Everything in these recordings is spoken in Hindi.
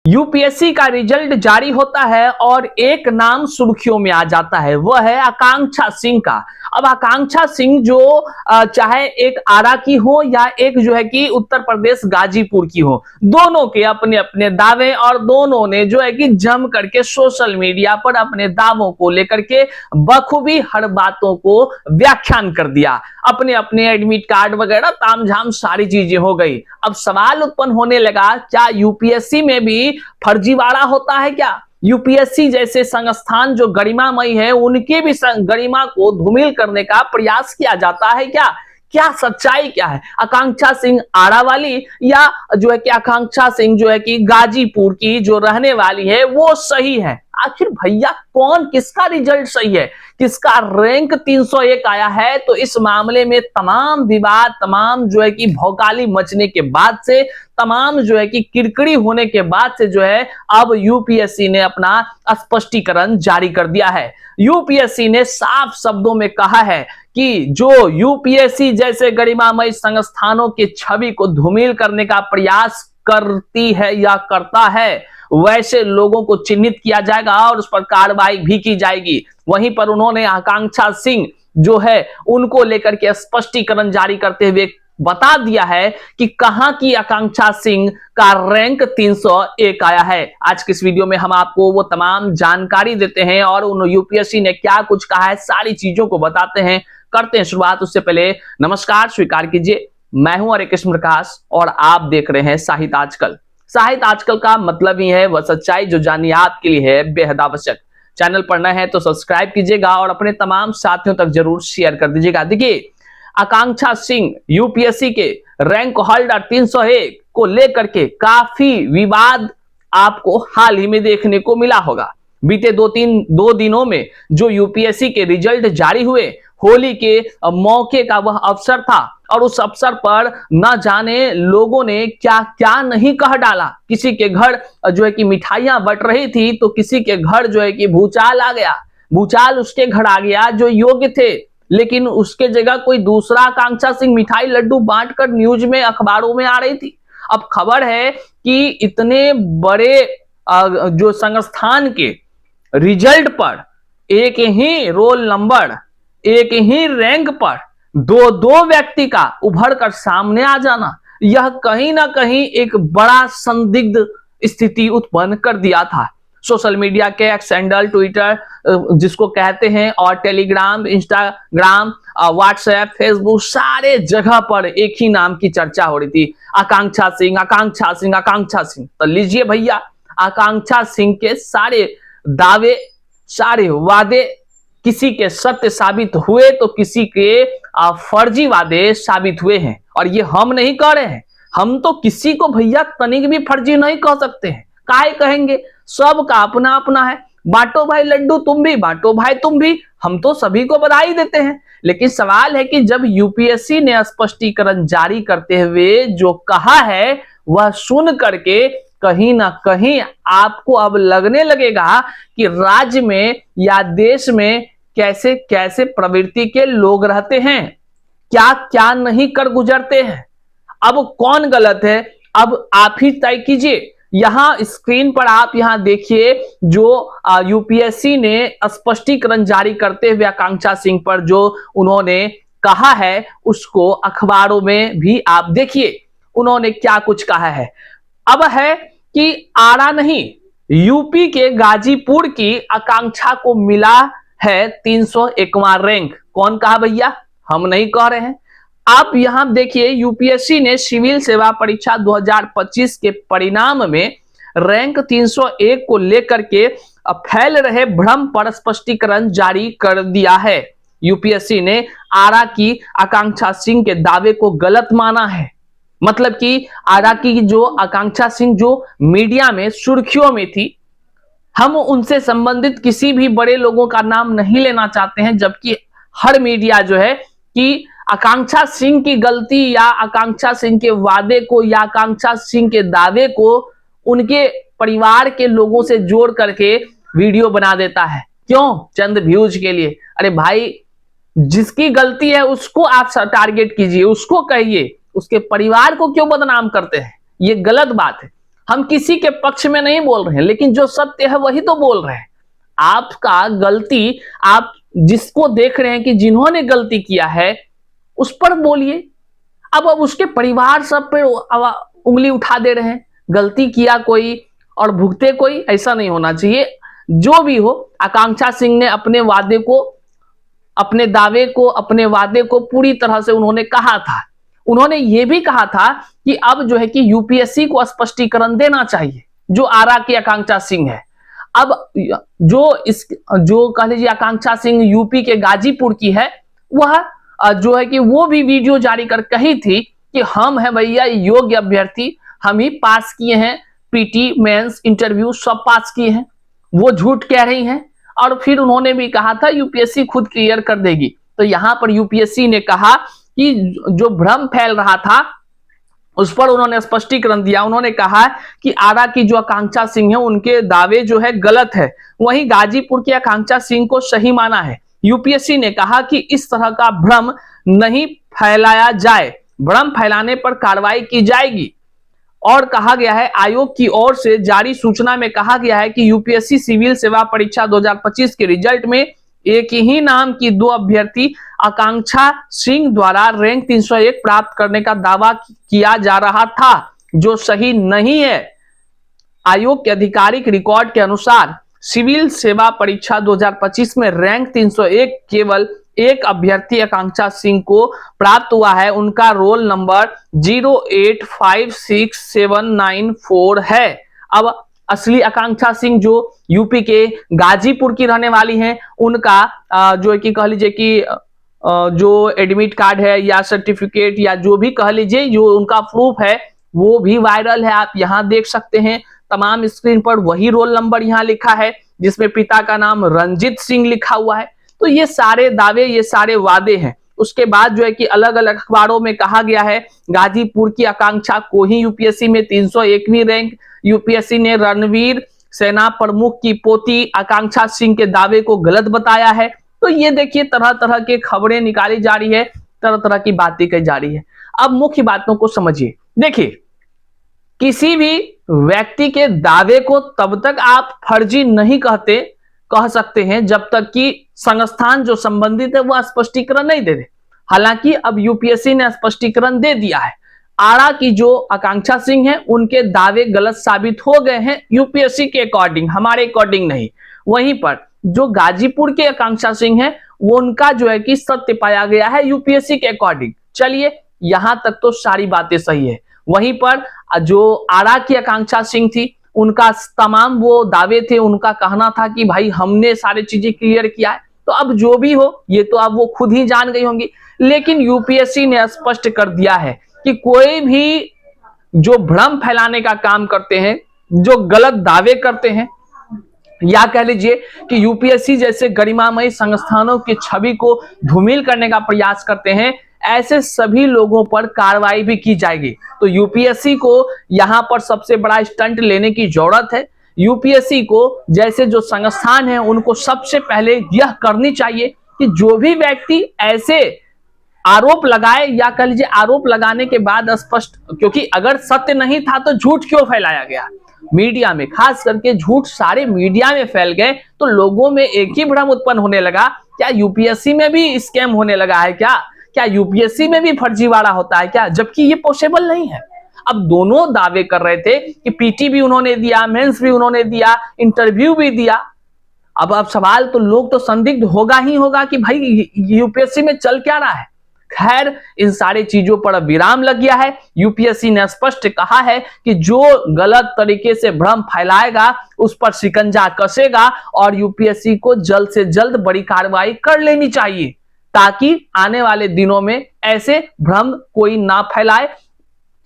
यूपीएससी का रिजल्ट जारी होता है और एक नाम सुर्खियों में आ जाता है, वह है आकांक्षा सिंह का। अब आकांक्षा सिंह जो चाहे एक आरा की हो या एक जो है कि उत्तर प्रदेश गाजीपुर की हो, दोनों के अपने अपने दावे और दोनों ने जो है कि जम करके सोशल मीडिया पर अपने दावों को लेकर के बखूबी हर बातों को व्याख्यान कर दिया। अपने अपने एडमिट कार्ड वगैरह तामझाम सारी चीजें हो गई। अब सवाल उत्पन्न होने लगा, क्या यूपीएससी में भी फर्जीवाड़ा होता है क्या? यूपीएससी जैसे संस्थान जो गरिमामयी है, उनके भी गरिमा को धूमिल करने का प्रयास किया जाता है क्या? क्या सच्चाई क्या है? आकांक्षा सिंह आरा वाली या जो है कि आकांक्षा सिंह जो है कि गाजीपुर की जो रहने वाली है वो सही है? आखिर भैया कौन, किसका रिजल्ट सही है, किसका रैंक 301 आया है? तो इस मामले में तमाम विवाद, तमाम जो है कि भौकाली मचने के बाद से, तमाम जो है कि किरकिरी होने के बाद से जो है अब यूपीएससी ने अपना स्पष्टीकरण जारी कर दिया है। यूपीएससी ने साफ शब्दों में कहा है कि जो यूपीएससी जैसे गरिमामय संस्थानों की छवि को धूमिल करने का प्रयास करती है या करता है, वैसे लोगों को चिन्हित किया जाएगा और उस पर कार्रवाई भी की जाएगी। वहीं पर उन्होंने आकांक्षा सिंह जो है उनको लेकर के स्पष्टीकरण जारी करते हुए बता दिया है कि कहां की आकांक्षा सिंह का रैंक 301 आया है। आज के इस वीडियो में हम आपको वो तमाम जानकारी देते हैं और उन यूपीएससी ने क्या कुछ कहा है, सारी चीजों को बताते हैं। करते हैं शुरुआत। उससे पहले नमस्कार स्वीकार कीजिए, मैं हूं हरे कृष्ण प्रकाश और आप देख रहे हैं साहित्य आजकल। साहित्य आजकल का मतलब ही है वह सच्चाई जो जानिए आपके लिए है बेहद आवश्यक। चैनल पर नए हैं तो सब्सक्राइब कीजिएगा और अपने तमाम साथियों तक जरूर शेयर कर दीजिएगा। देखिए, आकांक्षा सिंह यूपीएससी के रैंक होल्डर 301 को लेकर के काफी विवाद आपको हाल ही में देखने को मिला होगा। बीते दो दिनों में जो यूपीएससी के रिजल्ट जारी हुए, होली के मौके का वह अवसर था और उस अवसर पर न जाने लोगों ने क्या क्या नहीं कह डाला। किसी के घर जो है कि मिठाइयां बट रही थी तो किसी के घर जो है कि भूचाल आ गया, भूचाल उसके घर आ गया जो योग्य थे, लेकिन उसके जगह कोई दूसरा आकांक्षा सिंह मिठाई लड्डू बांटकर न्यूज में अखबारों में आ रही थी। अब खबर है कि इतने बड़े जो संस्थान के रिजल्ट पर एक ही रोल नंबर, एक ही रैंक पर दो दो व्यक्ति का उभर कर सामने आ जाना, यह कहीं ना कहीं एक बड़ा संदिग्ध स्थिति उत्पन्न कर दिया था। सोशल मीडिया के एक्स हैंडल, ट्विटर जिसको कहते हैं, और टेलीग्राम, इंस्टाग्राम, व्हाट्सएप, फेसबुक, सारे जगह पर एक ही नाम की चर्चा हो रही थी, आकांक्षा सिंह, आकांक्षा सिंह, आकांक्षा सिंह। तो लीजिए भैया, आकांक्षा सिंह के सारे दावे, सारे वादे किसी के सत्य साबित हुए तो किसी के फर्जी वादे साबित हुए हैं। और ये हम नहीं कह रहे हैं, हम तो किसी को भैया तनिक भी फर्जी नहीं कह सकते हैं। काहे कहेंगे, सबका अपना अपना है। बांटो भाई लड्डू तुम भी, बांटो भाई तुम भी, हम तो सभी को बधाई देते हैं। लेकिन सवाल है कि जब यूपीएससी ने स्पष्टीकरण जारी करते हुए जो कहा है वह सुन करके कहीं ना कहीं आपको अब लगने लगेगा कि राज्य में या देश में कैसे कैसे प्रवृत्ति के लोग रहते हैं, क्या क्या नहीं कर गुजरते हैं। अब कौन गलत है, अब आप ही तय कीजिए। यहां स्क्रीन पर आप यहां देखिए जो यूपीएससी ने स्पष्टीकरण जारी करते हुए आकांक्षा सिंह पर जो उन्होंने कहा है, उसको अखबारों में भी आप देखिए उन्होंने क्या कुछ कहा है। अब है कि आरा नहीं, यूपी के गाजीपुर की आकांक्षा को मिला है 301वां रैंक। कौन कहा भैया, हम नहीं कह रहे हैं। आप यहां देखिए, यूपीएससी ने सिविल सेवा परीक्षा 2025 के परिणाम में रैंक 301 को लेकर के फैल रहे भ्रम पर स्पष्टीकरण जारी कर दिया है। यूपीएससी ने आरा की आकांक्षा सिंह के दावे को गलत माना है। मतलब कि आरा की जो आकांक्षा सिंह जो मीडिया में सुर्खियों में थी, हम उनसे संबंधित किसी भी बड़े लोगों का नाम नहीं लेना चाहते हैं, जबकि हर मीडिया जो है कि आकांक्षा सिंह की गलती या आकांक्षा सिंह के वादे को या आकांक्षा सिंह के दावे को उनके परिवार के लोगों से जोड़ करके वीडियो बना देता है। क्यों? चंद व्यूज के लिए। अरे भाई, जिसकी गलती है उसको आप टारगेट कीजिए, उसको कहिए, उसके परिवार को क्यों बदनाम करते हैं? ये गलत बात है। हम किसी के पक्ष में नहीं बोल रहे हैं, लेकिन जो सत्य है वही तो बोल रहे हैं। आपका गलती, आप जिसको देख रहे हैं कि जिन्होंने गलती किया है उस पर बोलिए। अब उसके परिवार सब पे उंगली उठा दे रहे हैं, गलती किया कोई और भुगते कोई, ऐसा नहीं होना चाहिए। जो भी हो, आकांक्षा सिंह ने अपने वादे को, अपने दावे को, अपने वादे को पूरी तरह से उन्होंने कहा था। उन्होंने ये भी कहा था कि अब जो है कि यूपीएससी को स्पष्टीकरण देना चाहिए, जो आरा की आकांक्षा सिंह है। अब जो कह लीजिए आकांक्षा सिंह यूपी के गाजीपुर की है, वह जो है कि वो भी वीडियो जारी कर कही थी कि हम है भैया योग्य अभ्यर्थी, हम ही पास किए हैं, पीटी मेंस इंटरव्यू सब पास किए हैं। वो झूठ कह रही हैं। और फिर उन्होंने भी कहा था यूपीएससी खुद क्लियर कर देगी। तो यहां पर यूपीएससी ने कहा कि जो भ्रम फैल रहा था उस पर उन्होंने स्पष्टीकरण दिया। उन्होंने कहा कि आरा की जो आकांक्षा सिंह है उनके दावे जो है गलत है, वहीं गाजीपुर की आकांक्षा सिंह को सही माना है। यूपीएससी ने कहा कि इस तरह का भ्रम नहीं फैलाया जाए, भ्रम फैलाने पर कार्रवाई की जाएगी। और कहा गया है, आयोग की ओर से जारी सूचना में कहा गया है कि यूपीएससी सिविल सेवा परीक्षा 2025 के रिजल्ट में एक ही नाम की 2 अभ्यर्थी आकांक्षा सिंह द्वारा रैंक 301 प्राप्त करने का दावा किया जा रहा था, जो सही नहीं है। आयोग के आधिकारिक रिकॉर्ड के अनुसार सिविल सेवा परीक्षा 2025 में रैंक 301 केवल एक अभ्यर्थी आकांक्षा सिंह को प्राप्त हुआ है। उनका रोल नंबर 0856794 है। अब असली आकांक्षा सिंह जो यूपी के गाजीपुर की रहने वाली हैं, उनका जो है कि कह लीजिए कि जो एडमिट कार्ड है या सर्टिफिकेट या जो भी कह लीजिए जो उनका प्रूफ है वो भी वायरल है। आप यहां देख सकते हैं तमाम स्क्रीन पर वही रोल नंबर यहां लिखा है जिसमें पिता का नाम रंजीत सिंह लिखा हुआ है। तो ये सारे दावे, ये सारे वादे हैं। उसके बाद जो है कि अलग अलग अखबारों में कहा गया है गाजीपुर की आकांक्षा को ही यूपीएससी में 301वीं रैंक, यूपीएससी ने रणवीर सेना प्रमुख की पोती आकांक्षा सिंह के दावे को गलत बताया है। तो ये देखिए तरह तरह के खबरें निकाली जा रही है, तरह तरह की बातें कही जा रही है। अब मुख्य बातों को समझिए। देखिए, किसी भी व्यक्ति के दावे को तब तक आप फर्जी नहीं कह सकते हैं जब तक कि संस्थान जो संबंधित है वह स्पष्टीकरण नहीं दे दे। हालांकि अब यूपीएससी ने स्पष्टीकरण दे दिया है। आरा की जो आकांक्षा सिंह है उनके दावे गलत साबित हो गए हैं यूपीएससी के अकॉर्डिंग, हमारे अकॉर्डिंग नहीं। वहीं पर जो गाजीपुर के आकांक्षा सिंह है वो उनका जो है कि सत्य पाया गया है यूपीएससी के अकॉर्डिंग। चलिए, यहां तक तो सारी बातें सही है। वहीं पर जो आरा की आकांक्षा सिंह थी उनका तमाम वो दावे थे, उनका कहना था कि भाई हमने सारी चीजें क्लियर किया है। तो अब जो भी हो ये तो अब वो खुद ही जान गई होंगी। लेकिन यूपीएससी ने स्पष्ट कर दिया है कि कोई भी जो भ्रम फैलाने का काम करते हैं, जो गलत दावे करते हैं, या कह लीजिए कि यूपीएससी जैसे गरिमामयी संस्थानों की छवि को धूमिल करने का प्रयास करते हैं, ऐसे सभी लोगों पर कार्रवाई भी की जाएगी। तो यूपीएससी को यहां पर सबसे बड़ा स्टंट लेने की जरूरत है। यूपीएससी को जैसे जो संस्थान है उनको सबसे पहले यह करनी चाहिए कि जो भी व्यक्ति ऐसे आरोप लगाए, या कह लीजिए आरोप लगाने के बाद स्पष्ट, क्योंकि अगर सत्य नहीं था तो झूठ क्यों फैलाया गया मीडिया में, खास करके झूठ सारे मीडिया में फैल गए तो लोगों में एक ही भ्रम उत्पन्न होने लगा, क्या यूपीएससी में भी स्कैम होने लगा है, क्या यूपीएससी में भी फर्जीवाड़ा होता है क्या, जबकि ये पॉसिबल नहीं है। अब दोनों दावे कर रहे थे कि पीटी भी उन्होंने दिया, मेंस भी उन्होंने दिया, इंटरव्यू भी दिया। अब सवाल तो लोग तो संदिग्ध होगा ही होगा कि भाई यूपीएससी में चल क्या रहा है। खैर, इन सारी चीजों पर विराम लग गया है। यूपीएससी ने स्पष्ट कहा है कि जो गलत तरीके से भ्रम फैलाएगा उस पर शिकंजा कसेगा और यूपीएससी को जल्द से जल्द बड़ी कार्रवाई कर लेनी चाहिए ताकि आने वाले दिनों में ऐसे भ्रम कोई ना फैलाए।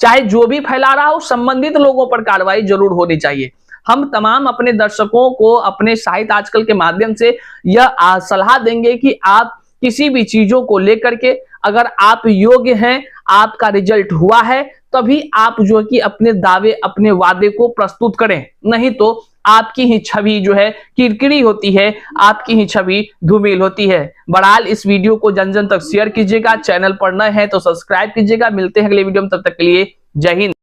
चाहे जो भी फैला रहा हो, संबंधित लोगों पर कार्रवाई जरूर होनी चाहिए। हम तमाम अपने दर्शकों को अपने साहित्य आजकल के माध्यम से यह सलाह देंगे कि आप किसी भी चीजों को लेकर के अगर आप योग्य हैं, आपका रिजल्ट हुआ है, तभी आप जो कि अपने दावे, अपने वादे को प्रस्तुत करें, नहीं तो आपकी ही छवि जो है किरकिरी होती है, आपकी ही छवि धूमिल होती है। बहरहाल इस वीडियो को जन जन तक शेयर कीजिएगा, चैनल पर नए हैं तो सब्सक्राइब कीजिएगा। मिलते हैं अगले वीडियो में, तब तक के लिए जय हिंद।